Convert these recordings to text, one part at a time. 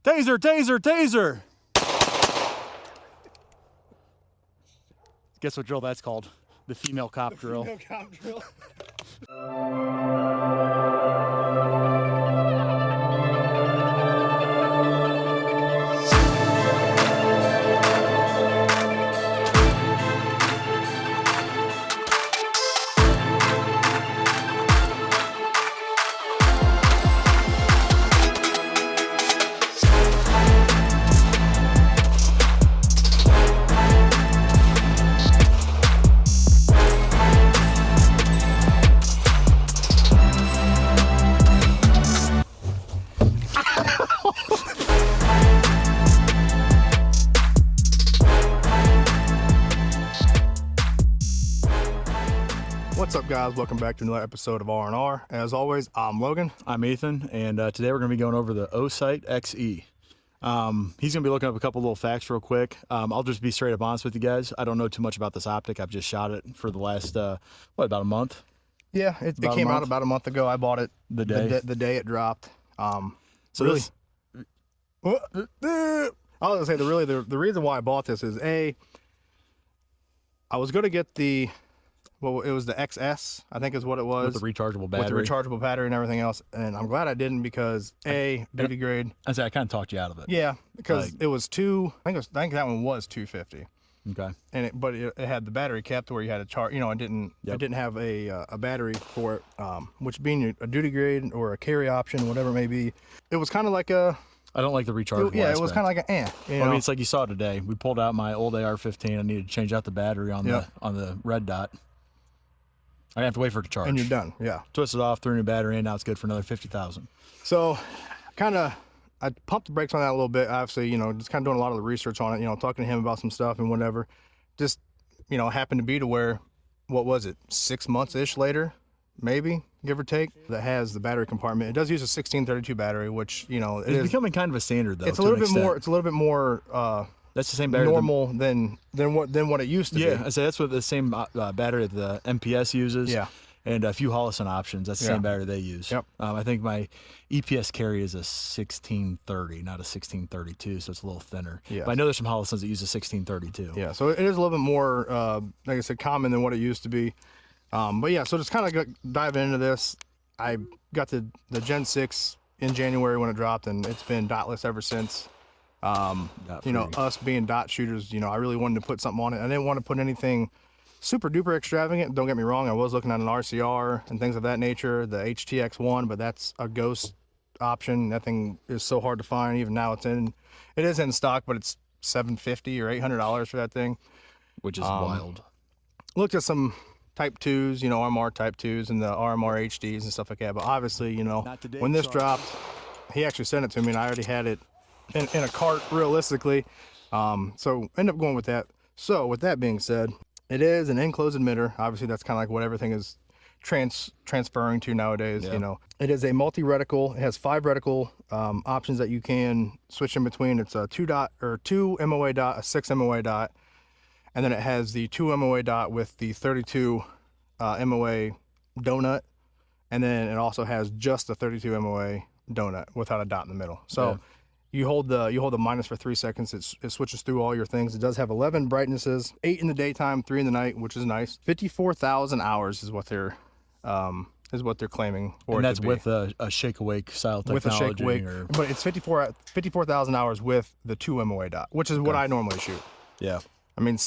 Taser, taser, taser! Guess what drill that's called? The female cop drill. Female cop drill. What's up, guys? Welcome back to another episode of R&R. As always, I'm Logan. I'm Ethan, and today we're going to be going over the Osight XE. He's going to be looking up a couple little facts real quick. I'll just be straight up honest with you guys. I don't know too much about this optic. I've just shot it for the last, about a month? Yeah, it came out about a month ago. I bought it the day it dropped. So really, I was going to say, the reason why I bought this is, I was going to get it was the XS, I think is what it was. With the rechargeable battery. With the rechargeable battery and everything else. And I'm glad I didn't because duty grade. I kind of talked you out of it. Yeah, because it was I think that one was $250. Okay. And it had the battery kept where you had to charge. It didn't have a battery for it, which being a duty grade or a carry option, whatever it may be, it was kind of like a. I don't like the rechargeable it was kind of like an I mean, it's like you saw today. We pulled out my old AR-15. I needed to change out the battery on the red dot. I have to wait for it to charge. And you're done, yeah. Twist it off, threw a new battery in, now it's good for another 50,000. So, I pumped the brakes on that a little bit, obviously, just kind of doing a lot of the research on it, talking to him about some stuff and whatever. Just, happened to be to where, what was it, 6 months-ish later, maybe, give or take, that has the battery compartment. It does use a 1632 battery, which, it's becoming kind of a standard, though. It's a little bit more, that's the same battery normal than what it used to be. Yeah, I say that's what the same battery that the MPS uses. Yeah. And a few Hollison options. That's the same battery they use. Yep. I think my EPS carry is a 1630, not a 1632, so it's a little thinner. Yeah. But I know there's some Hollisons that use a 1632. Yeah, so it is a little bit more, like I said, common than what it used to be. But yeah, so just kind of diving into this. I got the Gen 6 in January when it dropped, and it's been dotless ever since. Us being dot shooters, I really wanted to put something on it. I didn't want to put anything super duper extravagant. Don't get me wrong. I was looking at an RCR and things of that nature, the HTX1, but that's a ghost option. That thing is so hard to find. Even now it is in stock, but it's $750 or $800 for that thing. Which is wild. Looked at some Type 2s, RMR Type 2s and the RMR HDs and stuff like that. But obviously, when this dropped, he actually sent it to me and I already had it in a cart, realistically. So end up going with that. So with that being said, it is an enclosed emitter. Obviously, that's kind of like what everything is transferring to nowadays. Yeah. It is a multi-reticle. It has 5 reticle options that you can switch in between. It's a 2 MOA dot, a 6 MOA dot, and then it has the 2 MOA dot with the 32 MOA donut, and then it also has just the 32 MOA donut without a dot in the middle. So. Yeah. You hold the minus for 3 seconds. It switches through all your things. It does have 11 brightnesses, 8 in the daytime, 3 in the night, which is nice. 54,000 hours is what they're claiming. And that's with a shake awake style technology. With a shake awake, but it's 54,000 hours with the 2 MOA dot, which is what I normally shoot. Yeah. I mean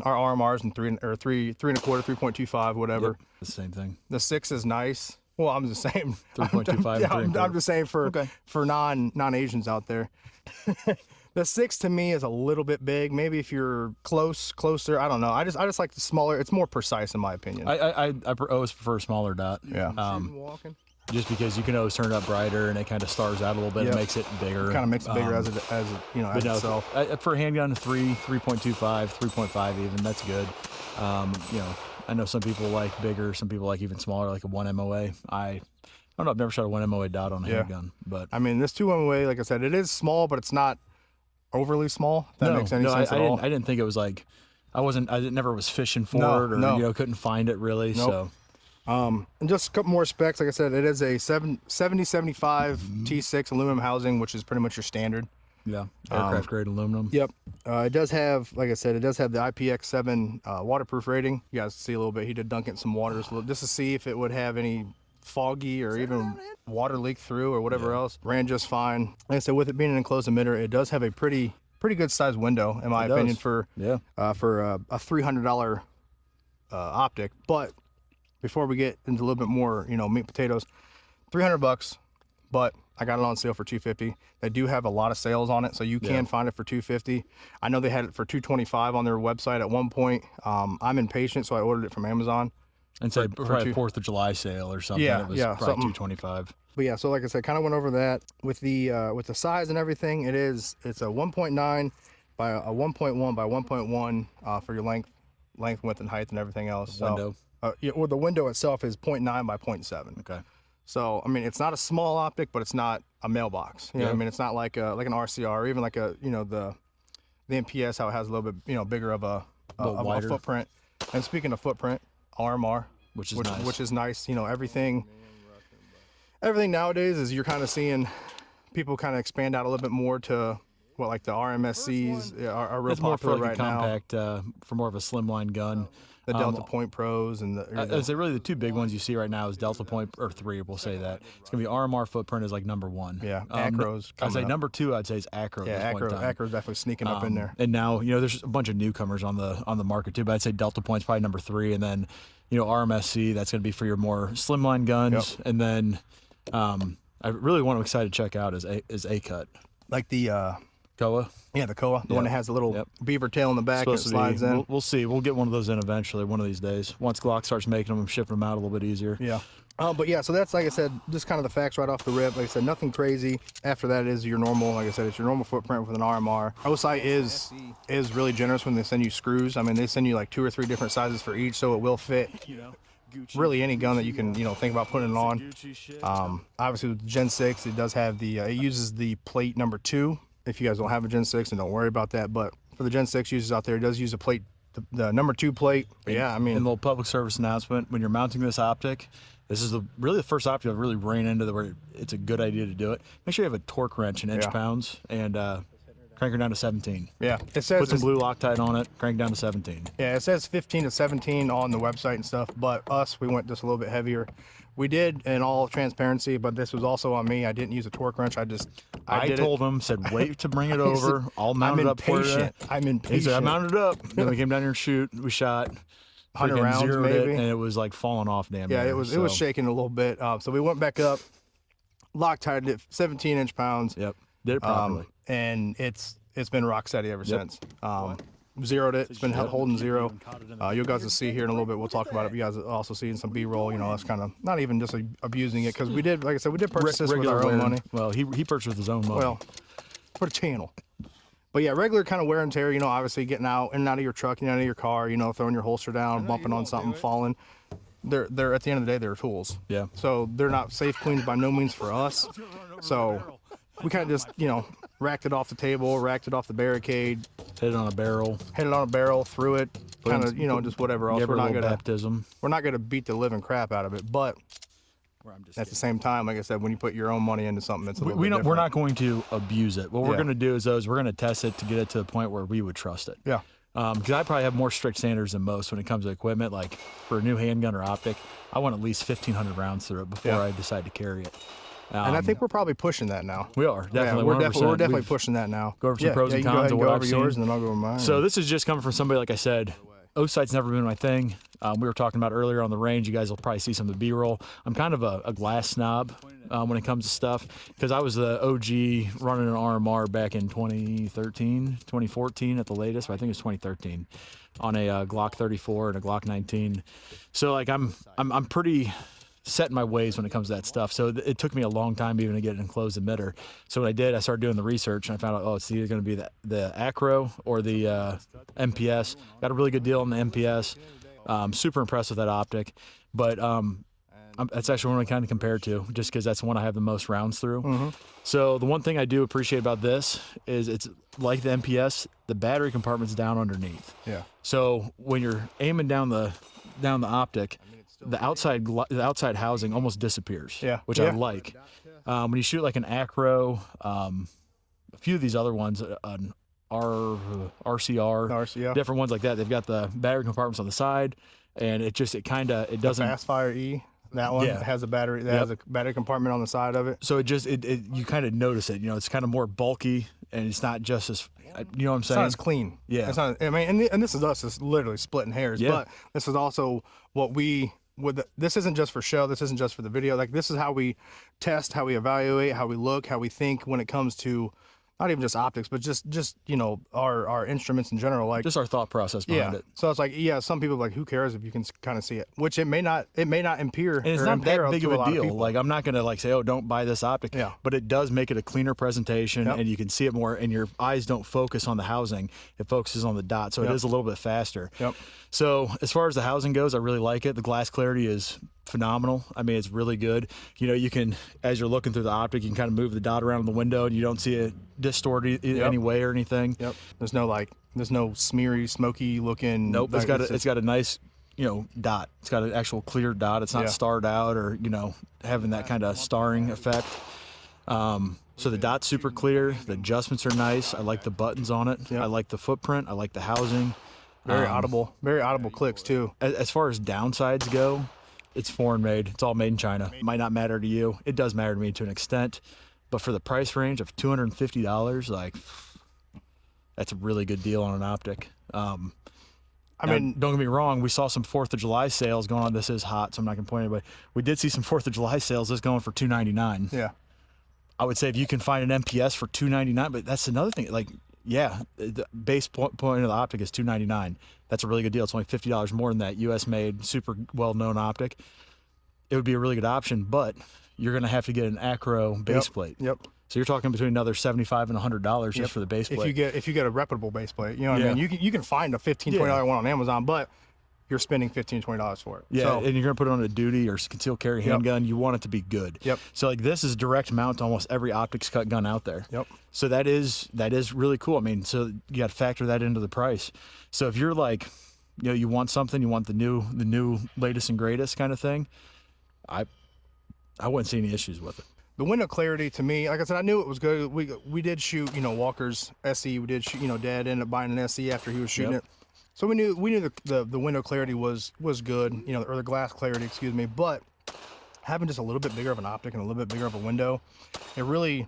our RMRs and 3 1/4, 3.25, whatever. Yep, the same thing. The 6 is nice. Well, I'm just saying. 3.25. Yeah, I'm just saying for non-Asians out there. The 6 to me is a little bit big. Maybe if you're closer, I don't know. I just like the smaller. It's more precise in my opinion. I always prefer a smaller dot. Yeah. Just because you can always turn it up brighter and it kind of stars out a little bit. Yep. It makes it bigger. It kind of makes it bigger as itself. For a handgun, 3.25, 3.5 even. That's good. I know some people like bigger, some people like even smaller, like a 1 MOA. I don't know, I've never shot a 1 MOA dot on a handgun. But I mean, this 2 MOA, like I said, it is small, but it's not overly small. If that makes any sense at all. I didn't think it was like, I never was fishing for it or couldn't find it really. Nope. So and just a couple more specs. Like I said, it is a 7075 T6 aluminum housing, which is pretty much your standard. Yeah, aircraft grade aluminum. Yep. It does have, like I said, it does have the IPX7 waterproof rating. You guys see a little bit. He did dunk it in some water just to see if it would have any foggy or even water leak through or whatever else. Ran just fine. Like I said, with it being an enclosed emitter, it does have a pretty good sized window, in my opinion, for a $300 optic. But before we get into a little bit more, meat and potatoes, $300, but I got it on sale for $250. They do have a lot of sales on it, so you can find it for $250. I know they had it for $225 on their website at one point. I'm impatient, so I ordered it from Amazon. And say probably 4th of July sale or something. Yeah, it was probably $225. But yeah, so like I said, kind of went over that with the size and everything. It's a 1.9 by a 1.1 by 1.1 for your length, width, and height, and everything else. Window. Well, the window itself is 0.9 by 0.7. Okay. So I mean, it's not a small optic, but it's not a mailbox. You know what I mean? It's not like an RCR or even like the MPS, how it has a little bit bigger of a footprint. And speaking of footprint, RMR, which is nice. Everything nowadays is you're kind of seeing people kind of expand out a little bit more to what like the RMSCs are real popular right now. It's more compact, for more of a slimline gun. The Delta Point Pros and I'd say really the two big ones you see right now is Delta Point, or 3, we'll say that. It's going to be RMR footprint is like number 1. Yeah, Acro's I'd say number 2, I'd say is Acro. Yeah, Acro's definitely sneaking up in there. And now, there's a bunch of newcomers on the market too, but I'd say Delta Point's probably number 3, and then, RMSC, that's going to be for your more slimline guns. Yep. And then I really want to excited to check out is A-Cut. Like the Koa. Yeah, the Koa, the one that has the little beaver tail in the back and slides in. We'll see. We'll get one of those in eventually, one of these days. Once Glock starts making them and shipping them out a little bit easier. Yeah. But yeah, so that's, like I said, just kind of the facts right off the rip. Like I said, nothing crazy. After that is your normal, like I said, it's your normal footprint with an RMR. Osight is really generous when they send you screws. I mean, they send you like 2 or 3 different sizes for each, so it will fit really any gun that you can, think about putting it on. Obviously with Gen 6, it does have it uses the plate number 2. If you guys don't have a Gen 6, then don't worry about that. But for the Gen 6 users out there, it does use a plate, the number 2 plate. But yeah, I mean, and a little public service announcement: when you're mounting this optic, this is really the first optic I've really ran into where it's a good idea to do it. Make sure you have a torque wrench in inch-pounds and crank her down to 17. Yeah, it says put some blue Loctite on it, crank down to 17. Yeah, it says 15 to 17 on the website and stuff. But we went just a little bit heavier. We did, in all transparency, but this was also on me. I didn't use a torque wrench. I told him, said, wait to bring it over. I'll mount it up for you. I'm impatient. He said, I mounted it up. Then we came down here and we shot 100 rounds maybe. And it was like falling off damn near. Yeah, it was shaking a little bit. So we went back up, Loctited it, 17 inch-pounds. Yep, did it properly. And it's been rock steady ever since. Zeroed it. It's been holding 0. You guys will see here in a little bit. We'll talk about it. You guys will also see in some B-roll. That's kind of not even just abusing it, because we did, like I said, we did purchase this with our own money. Well, he purchased with his own money. Well, for the channel. But yeah, regular kind of wear and tear. Obviously getting out in and out of your truck, out of your car. Throwing your holster down, bumping on something, falling. They're at the end of the day, they're tools. Yeah. So they're not safe cleans by no means for us. So we kind of just racked it off the table, racked it off the barricade. Hit it on a barrel. Threw it, kind of, just whatever else. We're not gonna beat the living crap out of it, but at the same time, like I said, when you put your own money into something, it's a little bit different. We're not going to abuse it. What we're gonna do is we're gonna test it to get it to the point where we would trust it. Yeah. Because I probably have more strict standards than most when it comes to equipment. Like for a new handgun or optic, I want at least 1,500 rounds through it before I decide to carry it. And I think we're probably pushing that now. We are, definitely. Yeah, we're definitely pushing that now. Go over some pros and cons of what I've seen. Yours and then I'll go over mine. So this is just coming from somebody, like I said, Osight's never been my thing. We were talking about earlier on the range. You guys will probably see some of the B-roll. I'm kind of a glass snob when it comes to stuff, because I was the OG running an RMR back in 2014 at the latest. But I think it was 2013 on a Glock 34 and a Glock 19. So like I'm pretty set in my ways when it comes to that stuff. So it took me a long time even to get an enclosed emitter. So what I did, I started doing the research, and I found out, it's either going to be the Acro or the MPS. Got a really good deal on the MPS. Super impressed with that optic. But that's actually one I kind of compare to, just because that's the one I have the most rounds through. Mm-hmm. So the one thing I do appreciate about this is it's like the MPS, the battery compartment's down underneath. Yeah. So when you're aiming down the optic, the outside housing almost disappears. Yeah. Which I like. When you shoot like an Acro, few of these other ones, an RCR, RCR. different ones like that. They've got the battery compartments on the side, and it doesn't. Fast Fire E. That one has a battery. That has a battery compartment on the side of it. So you kind of notice it. You know, it's kind of more bulky, and it's not just as, you know what I'm saying? It's not as clean. Yeah. It's not. I mean, and this is us. It's literally splitting hairs. Yeah. But this is also what we would. This isn't just for show. This isn't just for the video. Like, this is how we test, how we evaluate, how we look, how we think when it comes to not even just optics, but just you know, our instruments in general. Like, Just our thought process behind it. So it's like, some people are like, who cares if you can kind of see it? Which it may not impair. And it's or not impair that big to of a lot a deal. people. Like, I'm not going to like say, oh, don't buy this optic. Yeah. But it does make it a cleaner presentation, and you can see it more, and your eyes don't focus on the housing. It focuses on the dot. So it is a little bit faster. Yep. So as far as the housing goes, I really like it. The glass clarity is phenomenal. I mean, it's really good. You know, you can, as you're looking through the optic, you can kind of move the dot around in the window, and you don't see it distorted any way or anything. Yep. There's no smeary, smoky looking. Nope. It's got a nice, you know, dot. It's got an actual clear dot. It's not starred out or, you know, having that kind of starring effect. So the dot's super clear. The adjustments are nice. I like the buttons on it. I like the footprint. I like the housing. Very audible clicks too. As far as downsides go, it's foreign made. It's all made in China. It might not matter to you. It does matter to me to an extent. But for the price range of $250, like, that's a really good deal on an optic. I mean, don't get me wrong. We saw some 4th of July sales going on. This is hot, so I'm not going to point anybody. We did see some 4th of July sales. This going for $299. Yeah. I would say if you can find an MPS for $299, but that's another thing. Like, yeah, the base point of the optic is $299. That's a really good deal. It's only $50 more than that US-made, super well-known optic. It would be a really good option, but you're going to have to get an acro base plate. Yep. So you're talking between another $75 and $100 just for the base plate. If you get a reputable base plate, you know what I mean. You can find a $15, $20 one on Amazon, but you're spending $15, $20 for it. Yeah, so, and you're gonna put it on a duty or concealed carry handgun. You want it to be good. Yep. So like this is direct mount to almost every optics cut gun out there. Yep. So that is really cool. I mean, so you got to factor that into the price. So if you're like, you know, you want something, you want the new latest and greatest kind of thing, I wouldn't see any issues with it. The window clarity to me, like I said, I knew it was good. We did shoot, you know, Walker's SE. We did shoot, you know, Dad ended up buying an SE after he was shooting it. So we knew the window clarity was good, you know, or the glass clarity, excuse me. But having just a little bit bigger of an optic and a little bit bigger of a window, it really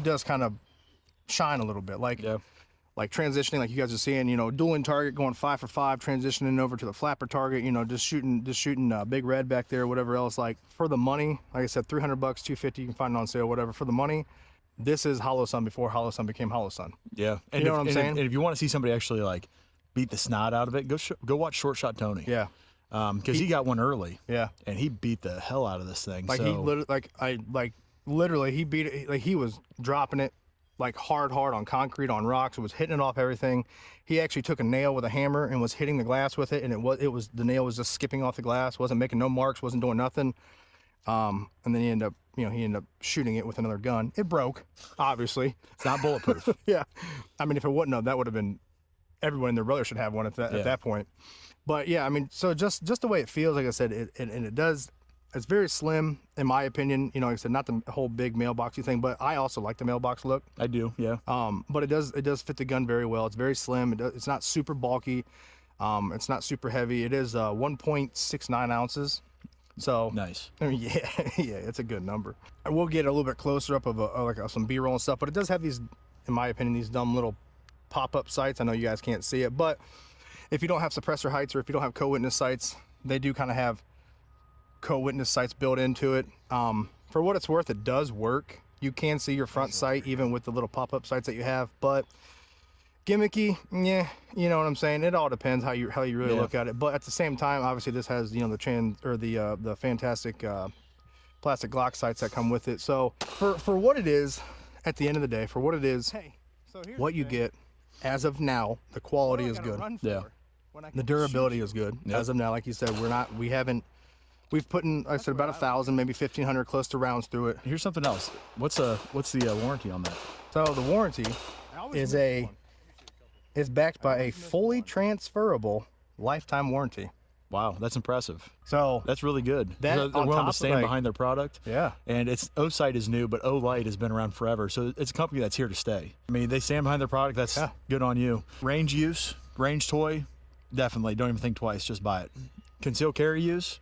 does kind of shine a little bit. Like transitioning, like you guys are seeing, you know, dueling target, going 5 for 5, transitioning over to the flapper target, you know, just shooting big red back there, whatever else. Like for the money, like I said, $300, $250, you can find it on sale, whatever. For the money, this is Hollow Sun before Hollow Sun became Hollow Sun. Yeah, and you know what I'm saying. And if you want to see somebody actually like beat the snot out of it, go watch Short Shot Tony. Yeah. Because he got one early. Yeah. And he beat the hell out of this thing. Like he literally, he beat it. Like he was dropping it like hard on concrete, on rocks. It was hitting it off everything. He actually took a nail with a hammer and was hitting the glass with it, and the nail was just skipping off the glass, wasn't making no marks, wasn't doing nothing. And then he ended up shooting it with another gun. It broke, obviously. It's not bulletproof. Yeah. I mean, if it wouldn't have, that would have been, everyone and their brother should have one at that point. But yeah, I mean, so just the way it feels, like I said, it's very slim in my opinion. You know, like I said, not the whole big mailboxy thing, but I also like the mailbox look. I do, yeah. But it does fit the gun very well. It's very slim. It's not super bulky. It's not super heavy. It is 1.69 ounces. So nice. I mean, yeah, it's a good number. I will get a little bit closer up of some B-roll and stuff, but it does have these, in my opinion, these dumb little pop-up sights. I know you guys can't see it, but if you don't have suppressor heights or if you don't have co-witness sights, they do kind of have co-witness sights built into it. For what it's worth, it does work. You can see your front sight even with the little pop-up sights that you have, but gimmicky, yeah, you know what I'm saying. It all depends how you really look at it. But at the same time, obviously this has, you know, the fantastic plastic Glock sights that come with it. So for what it is, at the end of the day, for what it is, what you get as of now, the quality is good. Yeah. The durability is good. As of now, like you said, we've put in, like I said, about 1,000, maybe 1,500 close to rounds through it. Here's something else. What's the warranty on that? So the warranty is backed by a fully transferable lifetime warranty. Wow, that's impressive. So That's really good. That They're on willing top to of, stand like- behind their product. yeah. And Osight is new, but Olight has been around forever. So it's a company that's here to stay. I mean, they stand behind their product. That's Yeah. good on you. Range use, range toy, definitely. Don't even think twice. Just buy it. Concealed carry use,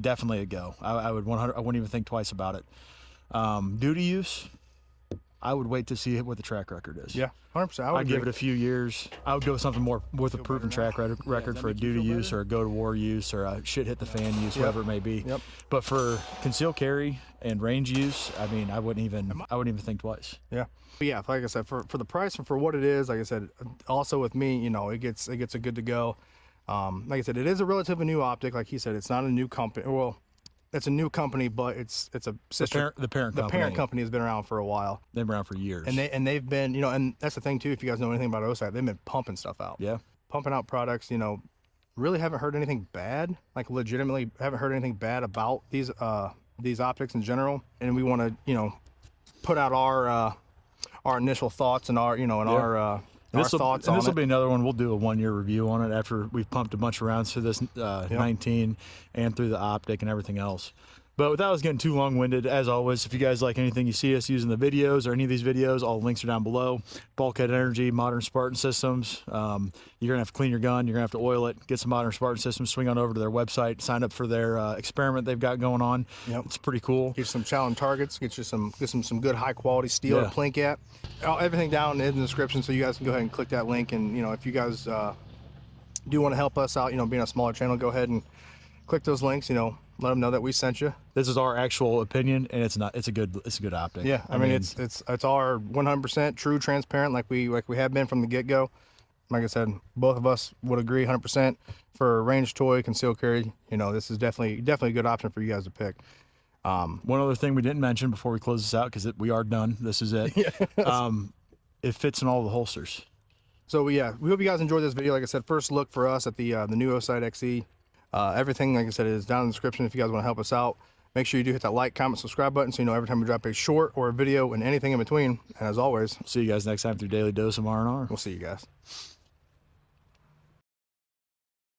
definitely a go. I wouldn't even think twice about it. Duty use, I would wait to see what the track record is. Yeah, 100%. I would I'd give it agree. a few years. I would go with something more with a proven track record for a duty use or a go to war use or a shit hit the fan use, whatever it may be. Yep. But for concealed carry and range use, I mean, I wouldn't even think twice. Yeah. But yeah, like I said, for the price and for what it is, like I said, also with me, you know, it gets a good to go. Like I said, it is a relatively new optic. Like he said, it's not a new company. Well, it's a new company, but it's a sister. The parent company. The parent company has been around for a while, They've been around for years. and they've been, you know, and that's the thing too. If you guys know anything about Osight, they've been pumping stuff out. Yeah. Pumping out products. You know, really haven't heard anything bad. Like legitimately haven't heard anything bad about these optics in general. And we want to, you know, put out our initial thoughts and our, you know, and our thoughts on This will it. be another one. We'll do a 1 year review on it after we've pumped a bunch of rounds through this 19 and through the optic and everything else. But without us getting too long-winded, as always, if you guys like anything you see us using the videos or any of these videos, all the links are down below. Bulkhead Energy, modern Spartan systems. You're gonna have to clean your gun. You're gonna have to oil it. Get some modern Spartan systems. Swing on over to their website. Sign up for their experiment they've got going on. Yep. It's pretty cool. Get you some challenge targets. Get some good high quality steel Yeah. to plink at. Everything down in the description, so you guys can go ahead and click that link. And you know, if you guys do want to help us out, you know, being a smaller channel, go ahead and click those links. You know, let them know that we sent you. This is our actual opinion, and it's a good optic. Yeah, I mean it's our 100% true, transparent, like we have been from the get go. Like I said, both of us would agree 100% for range toy, concealed carry. You know, this is definitely a good option for you guys to pick. One other thing we didn't mention before we close this out, because we are done. This is it. It fits in all the holsters. So yeah, we hope you guys enjoyed this video. Like I said, first look for us at the new Osight XE. Everything, like I said, is down in the description if you guys want to help us out. Make sure you do hit that like, comment, subscribe button so you know every time we drop a short or a video and anything in between. And as always, See you guys next time through Daily Dose of R&R. we'll see you guys.